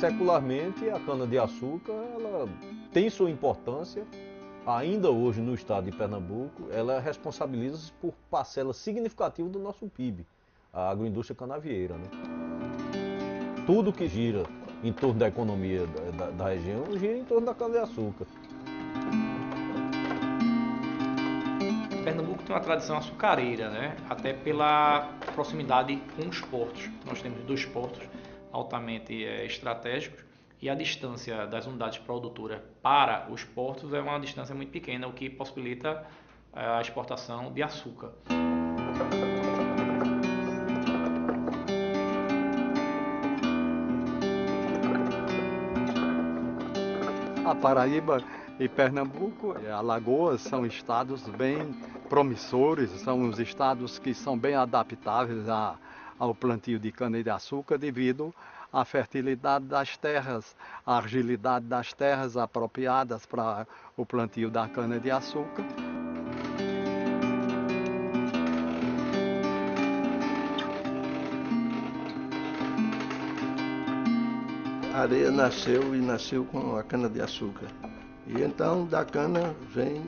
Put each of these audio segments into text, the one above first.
secularmente a cana-de-açúcar ela tem sua importância. Ainda hoje no estado de Pernambuco, ela responsabiliza por parcela significativa do nosso PIB, a agroindústria canavieira, né? Tudo que gira em torno da economia da região gira em torno da cana-de-açúcar. Pernambuco tem uma tradição açucareira, né? Até pela proximidade com os portos. Nós temos 2 portos altamente estratégicos e a distância das unidades produtoras para os portos é uma distância muito pequena, o que possibilita a exportação de açúcar. A Paraíba e Pernambuco, Alagoas são estados bem promissores, são os estados que são bem adaptáveis ao plantio de cana-de-açúcar devido à fertilidade das terras, à argilidade das terras apropriadas para o plantio da cana-de-açúcar. A areia nasceu com a cana-de-açúcar. E então da cana vem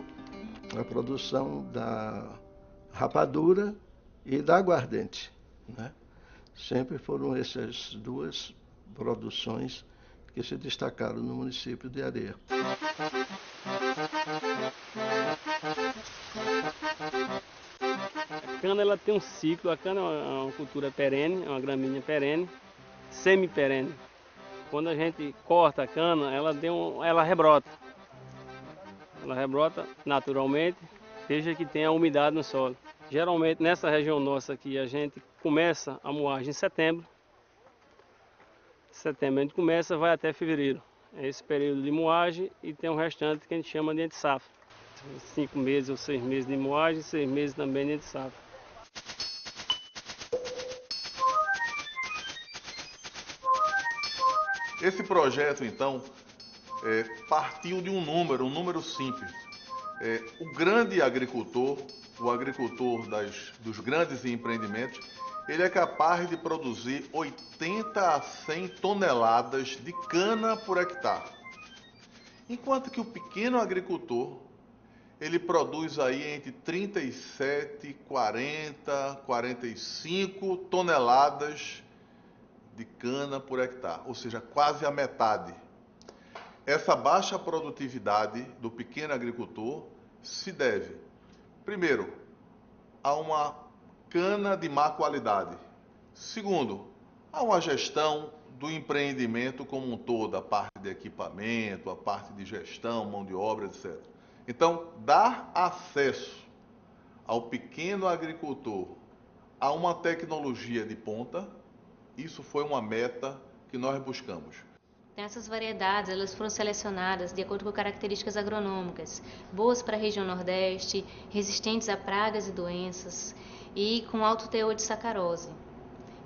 a produção da rapadura e da aguardente, né? Sempre foram essas 2 produções que se destacaram no município de Areia. A cana ela tem um ciclo, a cana é uma cultura perene, é uma gramínea perene, semi-perene. Quando a gente corta a cana, ela rebrota. Ela rebrota naturalmente, desde que tenha umidade no solo. Geralmente nessa região nossa aqui a gente começa a moagem em setembro. Setembro a gente começa, vai até fevereiro. É esse período de moagem e tem o restante que a gente chama de entre-safra. 5 meses ou 6 meses de moagem, 6 meses também de entre-safra. Esse projeto, então, partiu de um número simples. O grande agricultor, o agricultor dos grandes empreendimentos, ele é capaz de produzir 80 a 100 toneladas de cana por hectare. Enquanto que o pequeno agricultor, ele produz aí entre 37, 40, 45 toneladas de cana por hectare, ou seja, quase a metade. Essa baixa produtividade do pequeno agricultor se deve, primeiro, a uma cana de má qualidade. Segundo, a uma gestão do empreendimento como um todo, a parte de equipamento, a parte de gestão, mão de obra, etc. Então, dar acesso ao pequeno agricultor a uma tecnologia de ponta, isso foi uma meta que nós buscamos. Essas variedades elas foram selecionadas de acordo com características agronômicas, boas para a região Nordeste, resistentes a pragas e doenças e com alto teor de sacarose.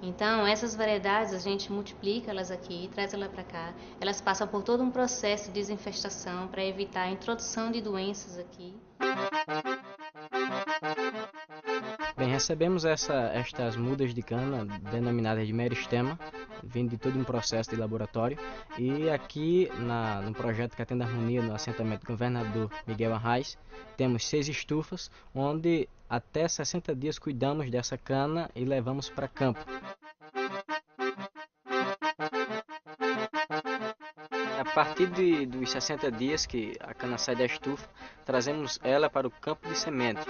Então, essas variedades a gente multiplica elas aqui, traz elas para cá, elas passam por todo um processo de desinfestação para evitar a introdução de doenças aqui. Bem, recebemos estas mudas de cana denominadas de meristema, vindo de todo um processo de laboratório, e aqui no projeto Catenda Harmonia, no assentamento Governador Miguel Arraes, temos 6 estufas, onde até 60 dias cuidamos dessa cana e levamos para campo. A partir dos 60 dias que a cana sai da estufa, trazemos ela para o campo de semente.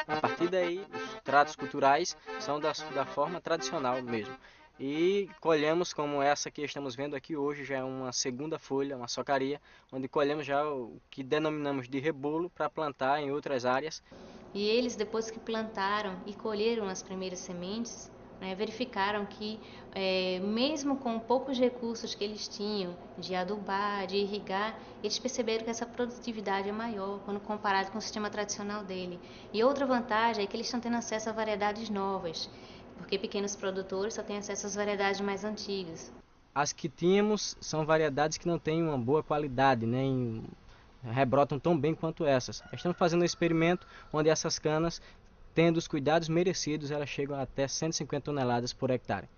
A partir daí, os tratos culturais são da forma tradicional mesmo. E colhemos, como essa que estamos vendo aqui hoje, já é uma segunda folha, uma socaria, onde colhemos já o que denominamos de rebolo para plantar em outras áreas. E eles, depois que plantaram e colheram as primeiras sementes, verificaram que, mesmo com poucos recursos que eles tinham de adubar, de irrigar, eles perceberam que essa produtividade é maior quando comparado com o sistema tradicional dele. E outra vantagem é que eles estão tendo acesso a variedades novas, porque pequenos produtores só têm acesso às variedades mais antigas. As que tínhamos são variedades que não têm uma boa qualidade, nem rebrotam tão bem quanto essas. Estamos fazendo um experimento onde essas canas, tendo os cuidados merecidos, elas chegam até 150 toneladas por hectare.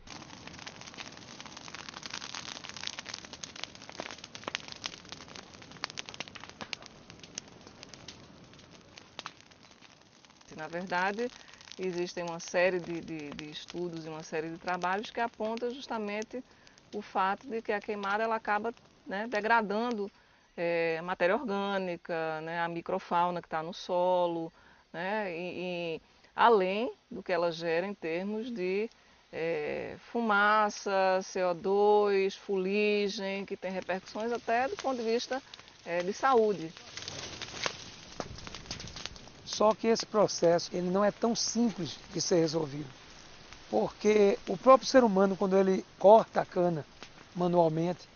Na verdade, existem uma série de estudos e uma série de trabalhos que apontam justamente o fato de que a queimada ela acaba, né, degradando a matéria orgânica, né, a microfauna que está no solo, né, e além do que ela gera em termos de fumaça, CO2, fuligem, que tem repercussões até do ponto de vista de saúde. Só que esse processo ele não é tão simples de ser resolvido, porque o próprio ser humano, quando ele corta a cana manualmente,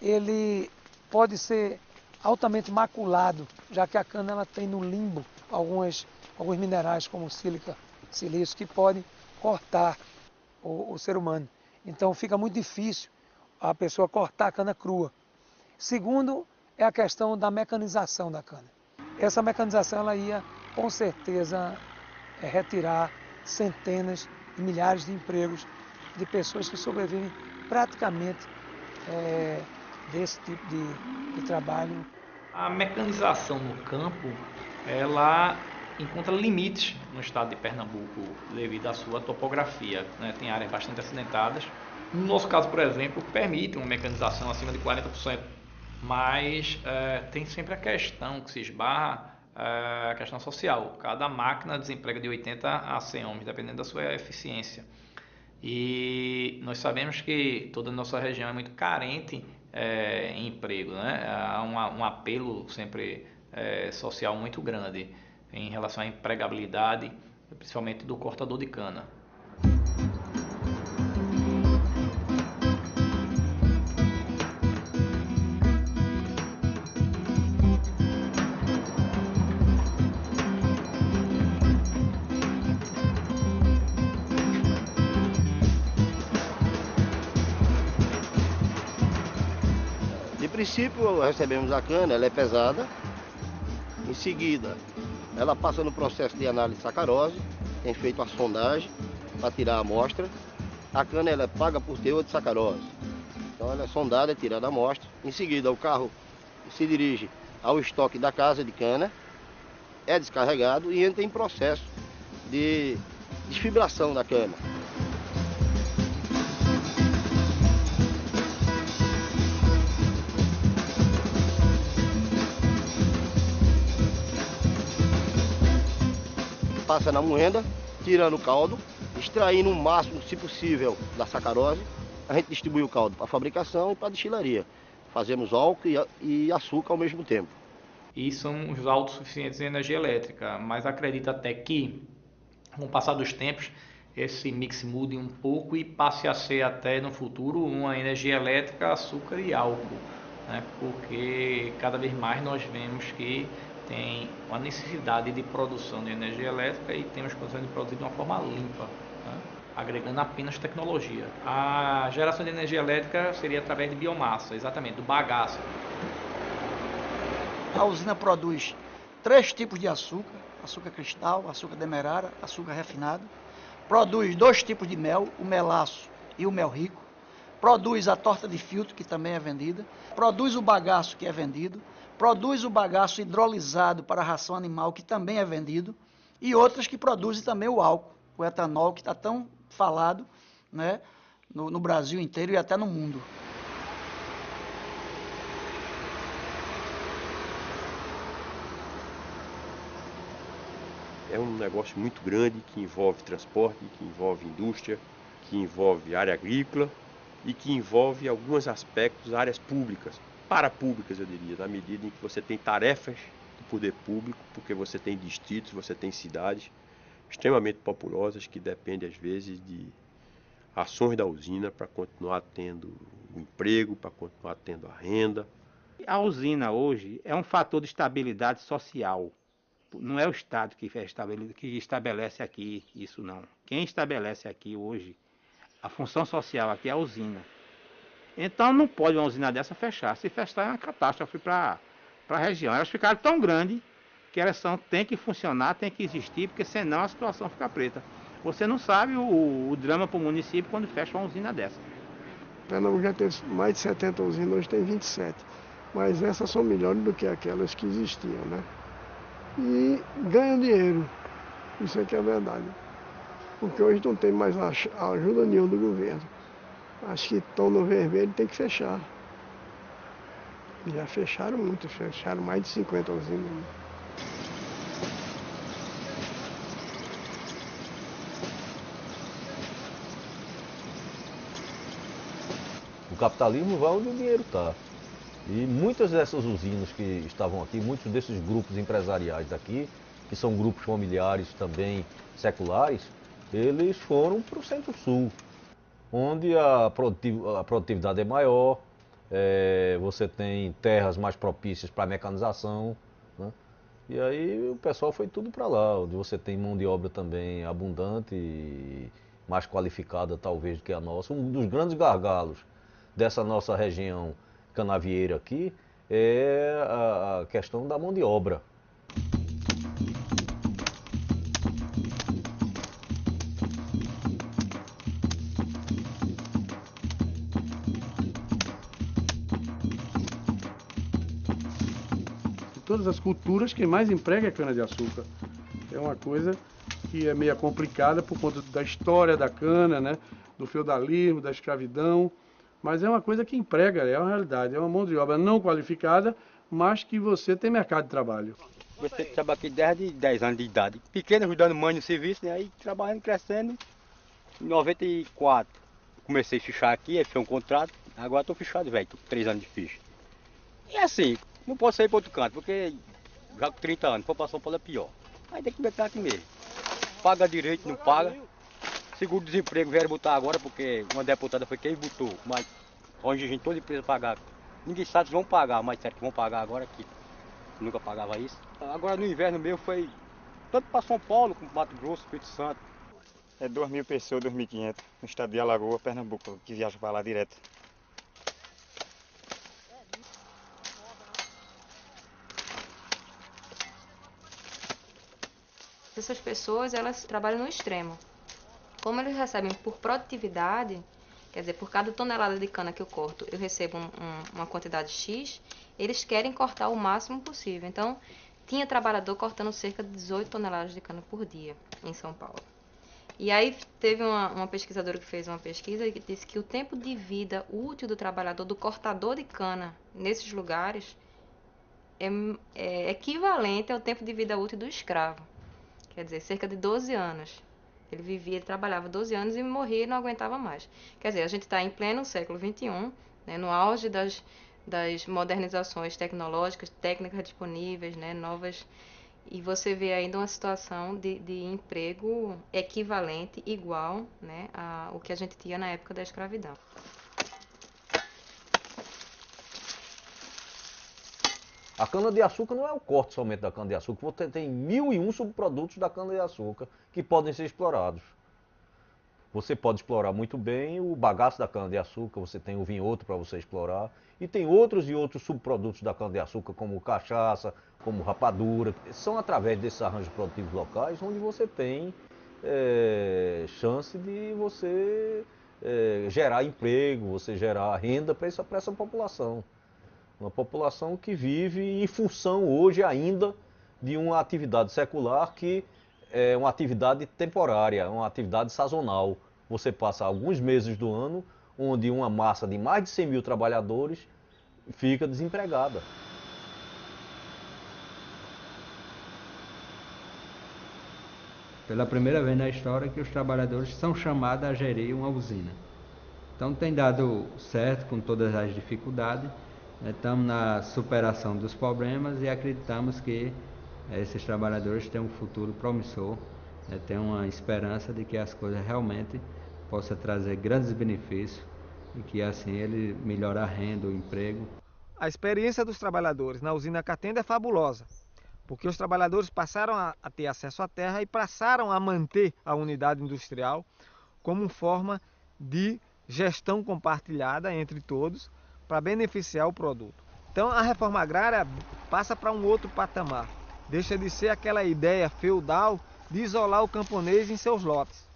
ele pode ser altamente maculado, já que a cana ela tem no limbo alguns minerais como sílica, silício, que podem cortar o ser humano. Então fica muito difícil a pessoa cortar a cana crua. Segundo, é a questão da mecanização da cana. Essa mecanização ela ia, com certeza, retirar centenas e milhares de empregos de pessoas que sobrevivem praticamente desse tipo de trabalho. A mecanização no campo, ela encontra limites no estado de Pernambuco devido à sua topografia, né? Tem áreas bastante acidentadas. No nosso caso, por exemplo, permite uma mecanização acima de 40%, mas tem sempre a questão que se esbarra, a questão social. Cada máquina desemprega de 80 a 100 homens, dependendo da sua eficiência. E nós sabemos que toda a nossa região é muito carente em emprego, né? Há um apelo sempre social muito grande em relação à empregabilidade, principalmente do cortador de cana. De princípio, recebemos a cana, ela é pesada. Em seguida, ela passa no processo de análise de sacarose, tem feito a sondagem para tirar a amostra. A cana ela é paga por teor de sacarose. Então ela é sondada, é tirada a amostra. Em seguida, o carro se dirige ao estoque da casa de cana, é descarregado e entra em processo de desfibração da cana. Passa na moenda, tirando o caldo, extraindo o máximo, se possível, da sacarose. A gente distribui o caldo para fabricação e para destilaria. Fazemos álcool e açúcar ao mesmo tempo. E são os autossuficientes em energia elétrica, mas acredito até que, com o passar dos tempos, esse mix mude um pouco e passe a ser até no futuro uma energia elétrica, açúcar e álcool, né? Porque cada vez mais nós vemos que tem uma necessidade de produção de energia elétrica e temos condições de produzir de uma forma limpa, né? Agregando apenas tecnologia. A geração de energia elétrica seria através de biomassa, exatamente, do bagaço. A usina produz 3 tipos de açúcar: açúcar cristal, açúcar demerara, açúcar refinado. Produz 2 tipos de mel, o melaço e o mel rico. Produz a torta de filtro, que também é vendida. Produz o bagaço, que é vendido. Produz o bagaço hidrolisado para a ração animal, que também é vendido. E outras que produzem também o álcool, o etanol, que está tão falado, né, no Brasil inteiro e até no mundo. É um negócio muito grande que envolve transporte, que envolve indústria, que envolve área agrícola e que envolve alguns aspectos, áreas públicas, parapúblicas, eu diria, na medida em que você tem tarefas do poder público, porque você tem distritos, você tem cidades extremamente populosas que dependem, às vezes, de ações da usina para continuar tendo o emprego, para continuar tendo a renda. A usina hoje é um fator de estabilidade social. Não é o Estado que estabelece aqui isso, não. Quem estabelece aqui hoje, a função social aqui é a usina. Então não pode uma usina dessa fechar. Se fechar é uma catástrofe para a região. Elas ficaram tão grandes que elas têm que funcionar, têm que existir, porque senão a situação fica preta. Você não sabe o drama para o município quando fecha uma usina dessa. Pernambuco já teve mais de 70 usinas, hoje tem 27. Mas essas são melhores do que aquelas que existiam, né? E ganham dinheiro. Isso é que é verdade. Porque hoje não tem mais ajuda nenhuma do governo. Acho que estão no vermelho, tem que fechar. Já fecharam muito, fecharam mais de 50 usinas. O capitalismo vai onde o dinheiro está. E muitas dessas usinas que estavam aqui, muitos desses grupos empresariais daqui, que são grupos familiares também seculares, eles foram para o Centro-Sul, onde a produtividade é maior, você tem terras mais propícias para a mecanização, né? E aí o pessoal foi tudo para lá, onde você tem mão de obra também abundante e mais qualificada talvez do que a nossa. Um dos grandes gargalos dessa nossa região canavieira aqui é a questão da mão de obra. Todas as culturas, quem mais emprega é cana-de-açúcar. É uma coisa que é meio complicada por conta da história da cana, né? Do feudalismo, da escravidão, mas é uma coisa que emprega, é uma realidade, é uma mão de obra não qualificada, mas que você tem mercado de trabalho. Você trabalha aqui desde 10 anos de idade, pequeno, ajudando mãe no serviço, né? Aí trabalhando, crescendo. Em 94 comecei a fichar aqui, aí fez um contrato, agora estou fichado, velho, 3 anos de ficha. E assim, não posso sair para outro canto, porque já com 30 anos, for para São Paulo é pior. Aí tem que botar aqui mesmo. Paga direito, não paga. Seguro-desemprego vieram botar agora, porque uma deputada foi quem botou, mas onde a gente toda empresa pagar. Ninguém sabe se vão pagar, mas certo que vão pagar agora aqui. Nunca pagava isso. Agora no inverno meu foi tanto para São Paulo, como Mato Grosso, Espírito Santo. É 2.000 pessoas, 2.500, no estado de Alagoas, Pernambuco, que viaja para lá direto. Essas pessoas, elas trabalham no extremo. Como eles recebem por produtividade, quer dizer, por cada tonelada de cana que eu corto, eu recebo uma quantidade X, eles querem cortar o máximo possível. Então, tinha trabalhador cortando cerca de 18 toneladas de cana por dia em São Paulo. E aí teve uma pesquisadora que fez uma pesquisa e disse que o tempo de vida útil do trabalhador, do cortador de cana, nesses lugares, é equivalente ao tempo de vida útil do escravo. Quer dizer, cerca de 12 anos. Ele trabalhava 12 anos e morria e não aguentava mais. Quer dizer, a gente está em pleno século XXI, né, no auge das modernizações tecnológicas, técnicas disponíveis, né, novas, e você vê ainda uma situação de emprego equivalente, igual, né, ao que a gente tinha na época da escravidão. A cana-de-açúcar não é o corte somente da cana-de-açúcar, você tem 1001 subprodutos da cana-de-açúcar que podem ser explorados. Você pode explorar muito bem o bagaço da cana-de-açúcar, você tem o vinhoto para você explorar, e tem outros e outros subprodutos da cana-de-açúcar, como cachaça, como rapadura. São através desses arranjos produtivos locais onde você tem chance de você gerar emprego, você gerar renda para essa população. Uma população que vive em função hoje ainda de uma atividade secular que é uma atividade temporária, uma atividade sazonal. Você passa alguns meses do ano onde uma massa de mais de 100 mil trabalhadores fica desempregada. Pela primeira vez na história que os trabalhadores são chamados a gerir uma usina. Então tem dado certo com todas as dificuldades. Estamos na superação dos problemas e acreditamos que esses trabalhadores têm um futuro promissor, têm uma esperança de que as coisas realmente possam trazer grandes benefícios e que assim ele melhorar a renda, o emprego. A experiência dos trabalhadores na usina Catenda é fabulosa, porque os trabalhadores passaram a ter acesso à terra e passaram a manter a unidade industrial como forma de gestão compartilhada entre todos, para beneficiar o produto. Então a reforma agrária passa para um outro patamar. Deixa de ser aquela ideia feudal de isolar o camponês em seus lotes.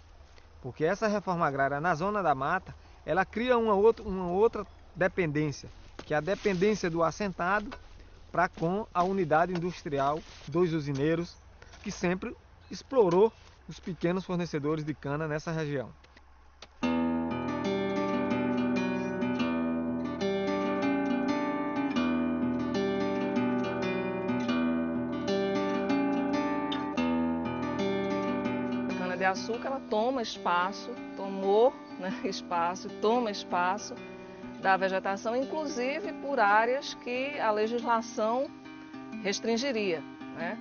Porque essa reforma agrária na zona da mata, ela cria uma outra dependência, que é a dependência do assentado para com a unidade industrial dos usineiros, que sempre explorou os pequenos fornecedores de cana nessa região. A cana-de-açúcar ela toma espaço, tomou, né, espaço, toma espaço da vegetação, inclusive por áreas que a legislação restringiria, né?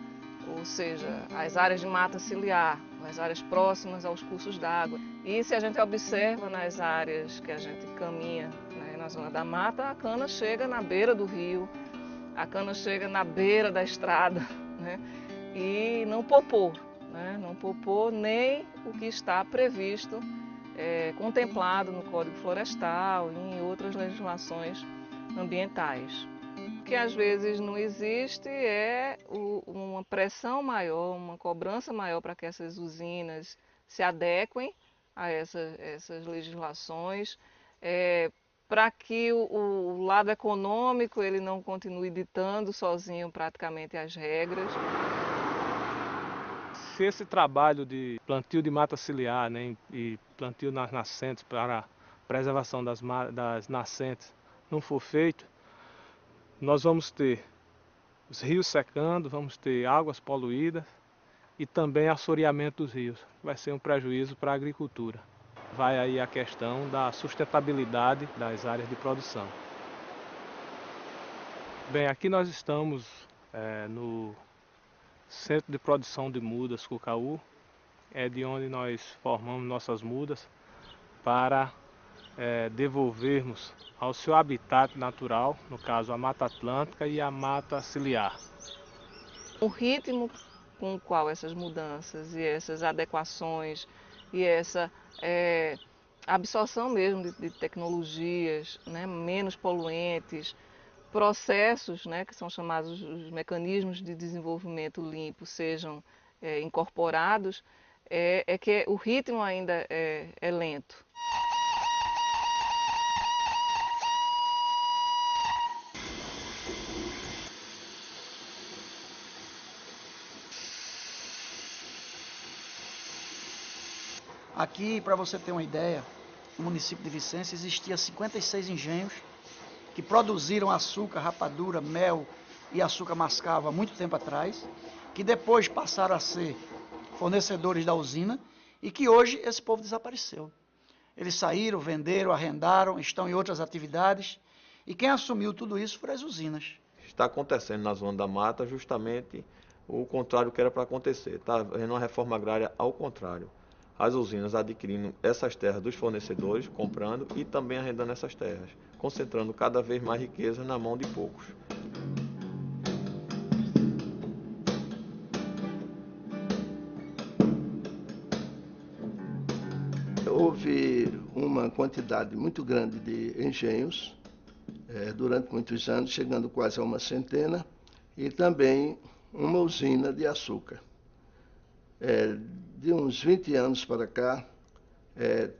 Ou seja, as áreas de mata ciliar, as áreas próximas aos cursos d'água. E se a gente observa nas áreas que a gente caminha, né, na zona da mata, a cana chega na beira do rio, a cana chega na beira da estrada, né? E não popou, né? Não popou nem o que está previsto, contemplado no Código Florestal e em outras legislações ambientais. O que às vezes não existe é uma pressão maior, uma cobrança maior para que essas usinas se adequem a essas legislações, para que o lado econômico ele não continue ditando sozinho praticamente as regras. Se esse trabalho de plantio de mata ciliar, né, e plantio nas nascentes para a preservação das nascentes não for feito, nós vamos ter os rios secando, vamos ter águas poluídas e também assoreamento dos rios. Vai ser um prejuízo para a agricultura. Vai aí a questão da sustentabilidade das áreas de produção. Bem, aqui nós estamos no Centro de Produção de Mudas Cucaú, é de onde nós formamos nossas mudas para devolvermos ao seu habitat natural, no caso a Mata Atlântica e a Mata Ciliar. O ritmo com o qual essas mudanças e essas adequações e essa absorção mesmo de tecnologias, né, menos poluentes, processos, né, que são chamados os mecanismos de desenvolvimento limpo, sejam incorporados, é que o ritmo ainda é lento. Aqui, para você ter uma ideia, no município de Vicência existia 56 engenhos que produziram açúcar, rapadura, mel e açúcar mascavo há muito tempo atrás, que depois passaram a ser fornecedores da usina e que hoje esse povo desapareceu. Eles saíram, venderam, arrendaram, estão em outras atividades e quem assumiu tudo isso foram as usinas. Está acontecendo na Zona da Mata justamente o contrário que era para acontecer. Está havendo uma reforma agrária ao contrário. As usinas adquirindo essas terras dos fornecedores, comprando e também arrendando essas terras, concentrando cada vez mais riqueza na mão de poucos. Houve uma quantidade muito grande de engenhos durante muitos anos, chegando quase a uma centena, e também uma usina de açúcar. De uns 20 anos para cá,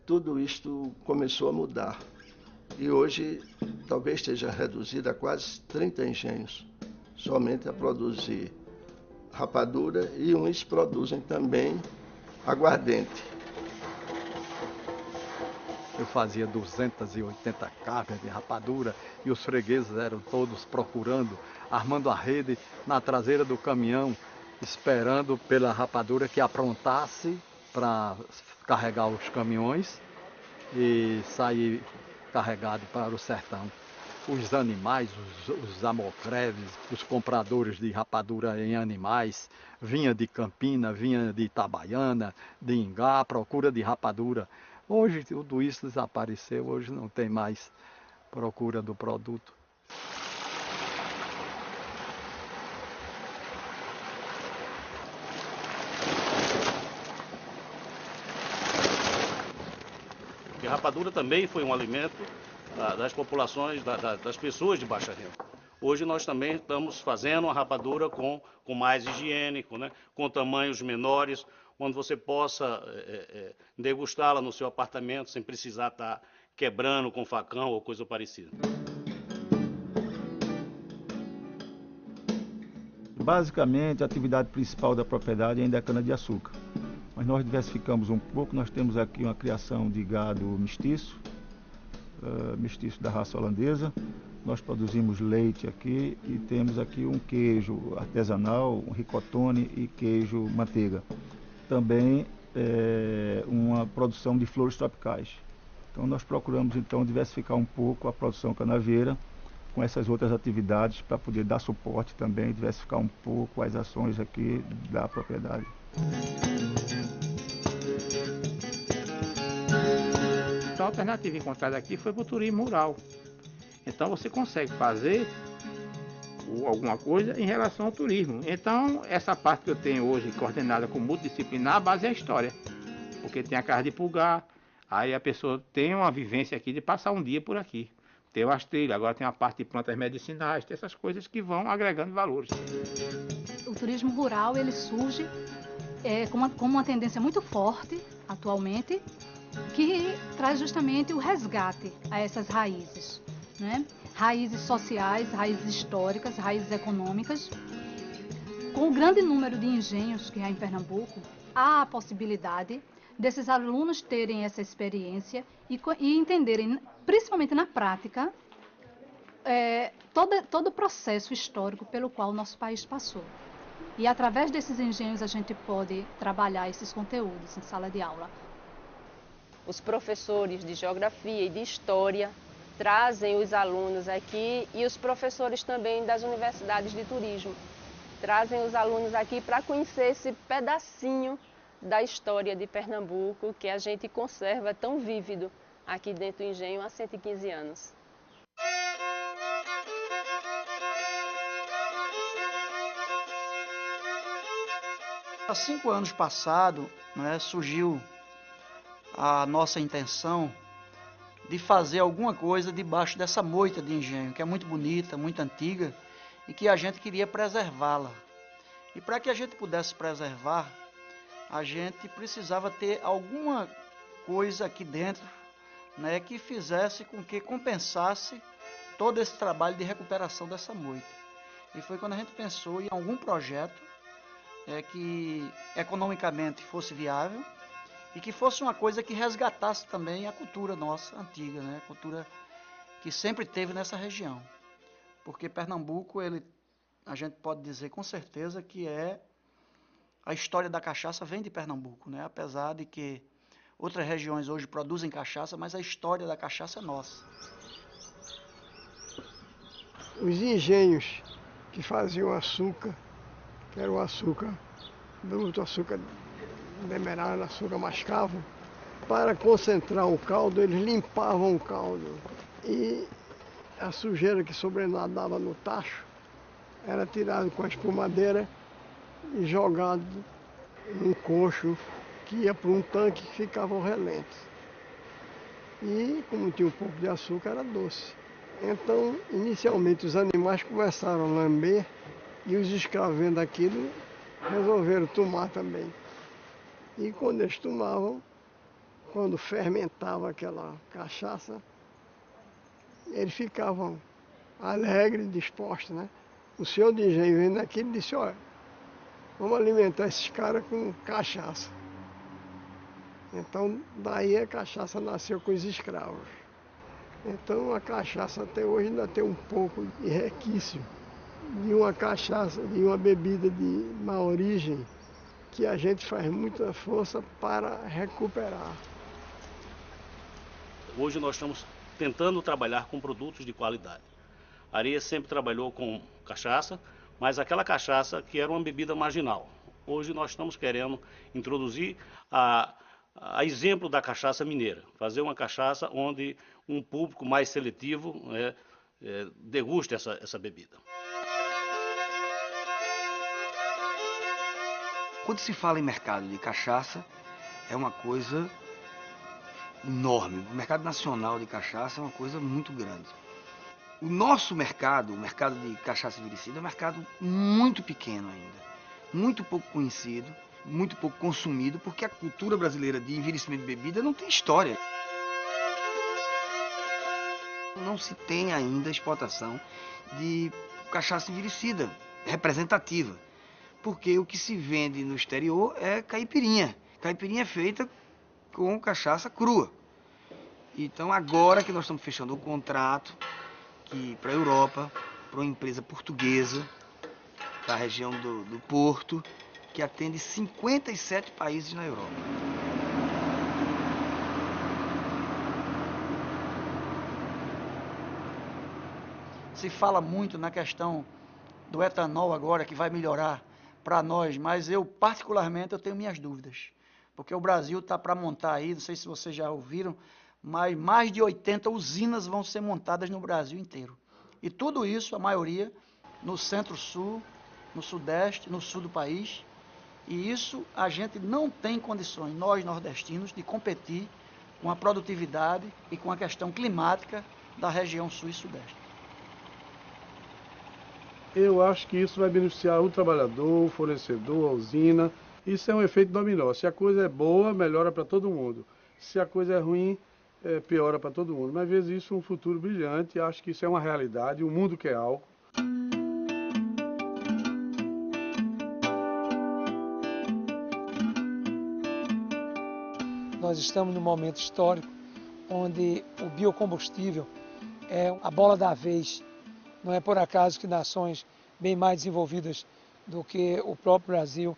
tudo isto começou a mudar. E hoje talvez esteja reduzido a quase 30 engenhos, somente a produzir rapadura, e uns produzem também aguardente. Eu fazia 280 cargas de rapadura e os fregueses eram todos procurando, armando a rede na traseira do caminhão, esperando pela rapadura que aprontasse para carregar os caminhões e sair carregado para o sertão. Os animais, os amocreves, os compradores de rapadura em animais, vinha de Campina, vinha de Itabaiana, de Ingá, à procura de rapadura. Hoje tudo isso desapareceu, hoje não tem mais procura do produto. Porque a rapadura também foi um alimento das populações, das pessoas de baixa renda. Hoje nós também estamos fazendo a rapadura com mais higiênico, né? Com tamanhos menores, onde você possa degustá-la no seu apartamento sem precisar estar quebrando com facão ou coisa parecida. Basicamente, a atividade principal da propriedade ainda é a cana-de-açúcar. Mas nós diversificamos um pouco, nós temos aqui uma criação de gado mestiço, mestiço da raça holandesa. Nós produzimos leite aqui e temos aqui um queijo artesanal, um ricotone e queijo manteiga. Também uma produção de flores tropicais. Então nós procuramos então diversificar um pouco a produção canavieira com essas outras atividades para poder dar suporte também, diversificar um pouco as ações aqui da propriedade. Então a alternativa encontrada aqui foi para o turismo rural. Então você consegue fazer alguma coisa em relação ao turismo. Então essa parte que eu tenho hoje coordenada como multidisciplinar, a base é a história. Porque tem a casa de pulgar, aí a pessoa tem uma vivência aqui de passar um dia por aqui. Tem as trilhas, agora tem a parte de plantas medicinais, tem essas coisas que vão agregando valores. O turismo rural ele surge como uma tendência muito forte atualmente, que traz justamente o resgate a essas raízes, né? Raízes sociais, raízes históricas, raízes econômicas. Com o grande número de engenhos que há em Pernambuco, há a possibilidade desses alunos terem essa experiência e entenderem, principalmente na prática, todo o processo histórico pelo qual o nosso país passou. E através desses engenhos a gente pode trabalhar esses conteúdos em sala de aula. Os professores de geografia e de história trazem os alunos aqui e os professores também das universidades de turismo. Trazem os alunos aqui para conhecer esse pedacinho da história de Pernambuco que a gente conserva tão vívido aqui dentro do engenho há 115 anos. Há 5 anos passados, surgiu a nossa intenção de fazer alguma coisa debaixo dessa moita de engenho, que é muito bonita, muito antiga, e que a gente queria preservá-la. E para que a gente pudesse preservar, a gente precisava ter alguma coisa aqui dentro, que fizesse com que compensasse todo esse trabalho de recuperação dessa moita. E foi quando a gente pensou em algum projeto que economicamente fosse viável e que fosse uma coisa que resgatasse também a cultura nossa antiga, a cultura que sempre teve nessa região. Porque Pernambuco, a gente pode dizer com certeza que a história da cachaça vem de Pernambuco, apesar de que outras regiões hoje produzem cachaça, mas a história da cachaça é nossa. Os engenhos que faziam açúcar, que era o açúcar bruto, açúcar demerara, açúcar mascavo, para concentrar o caldo, eles limpavam o caldo. E a sujeira que sobrenadava no tacho era tirada com a espumadeira e jogado num coxo que ia para um tanque que ficava ao relento. E como tinha um pouco de açúcar, era doce. Então, inicialmente, os animais começaram a lamber e os escravos vendo aquilo resolveram tomar também. E quando eles tomavam, quando fermentava aquela cachaça, eles ficavam alegres, dispostos, O senhor de engenho vendo aquilo disse, olha, vamos alimentar esses caras com cachaça. Então, daí a cachaça nasceu com os escravos. Então, a cachaça até hoje ainda tem um pouco de requício de uma cachaça, de uma bebida de má origem, que a gente faz muita força para recuperar. Hoje nós estamos tentando trabalhar com produtos de qualidade. A Areia sempre trabalhou com cachaça, mas aquela cachaça que era uma bebida marginal. Hoje nós estamos querendo introduzir a exemplo da cachaça mineira, fazer uma cachaça onde um público mais seletivo deguste essa bebida. Quando se fala em mercado de cachaça, é uma coisa enorme. O mercado nacional de cachaça é uma coisa muito grande. O nosso mercado, o mercado de cachaça envelhecida, é um mercado muito pequeno ainda, muito pouco conhecido, muito pouco consumido, porque a cultura brasileira de envelhecimento de bebida não tem história. Não se tem ainda exportação de cachaça envelhecida. representativa, porque o que se vende no exterior é caipirinha. Caipirinha é feita com cachaça crua. Então agora que nós estamos fechando o contrato para a Europa, para uma empresa portuguesa, da região do Porto, que atende 57 países na Europa. Se fala muito na questão do etanol agora, que vai melhorar para nós, mas eu particularmente eu tenho minhas dúvidas, porque o Brasil está para montar aí, não sei se vocês já ouviram, mas mais de 80 usinas vão ser montadas no Brasil inteiro. E tudo isso, a maioria, no centro-sul, no sudeste, no sul do país. E isso a gente não tem condições, nós nordestinos, de competir com a produtividade e com a questão climática da região sul e sudeste. Eu acho que isso vai beneficiar o trabalhador, o fornecedor, a usina. Isso é um efeito dominó. Se a coisa é boa, melhora para todo mundo. Se a coisa é ruim, piora para todo mundo. Mas vejo isso um futuro brilhante. Acho que isso é uma realidade. O mundo quer álcool. Nós estamos num momento histórico onde o biocombustível é a bola da vez. Não é por acaso que nações bem mais desenvolvidas do que o próprio Brasil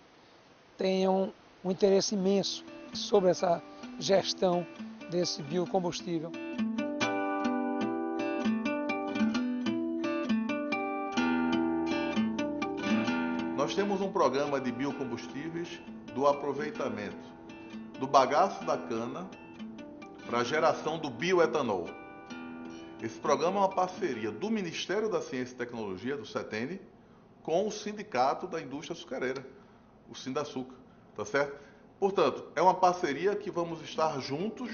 tenham um interesse imenso sobre essa gestão desse biocombustível. Nós temos um programa de biocombustíveis do aproveitamento do bagaço da cana para a geração do bioetanol. Esse programa é uma parceria do Ministério da Ciência e Tecnologia, do CETENE, com o Sindicato da Indústria Açucareira, o Sindaçuca, tá certo? Portanto, é uma parceria que vamos estar juntos,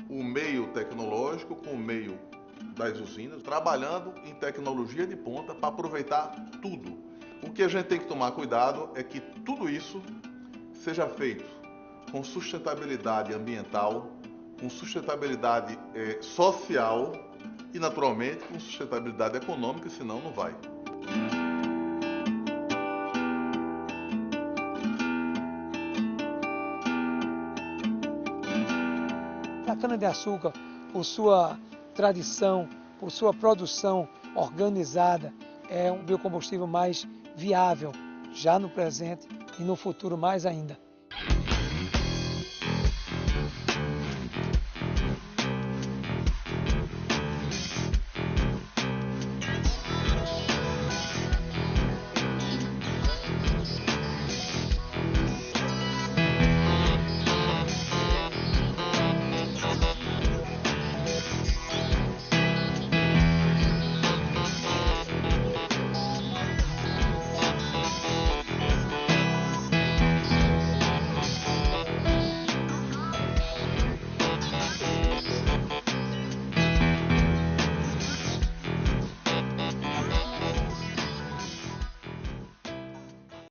o meio tecnológico com o meio das usinas, trabalhando em tecnologia de ponta para aproveitar tudo. O que a gente tem que tomar cuidado é que tudo isso seja feito com sustentabilidade ambiental, com sustentabilidade social e, naturalmente, com sustentabilidade econômica, senão não vai. A cana-de-açúcar, por sua tradição, por sua produção organizada, é um biocombustível mais viável, já no presente e no futuro mais ainda.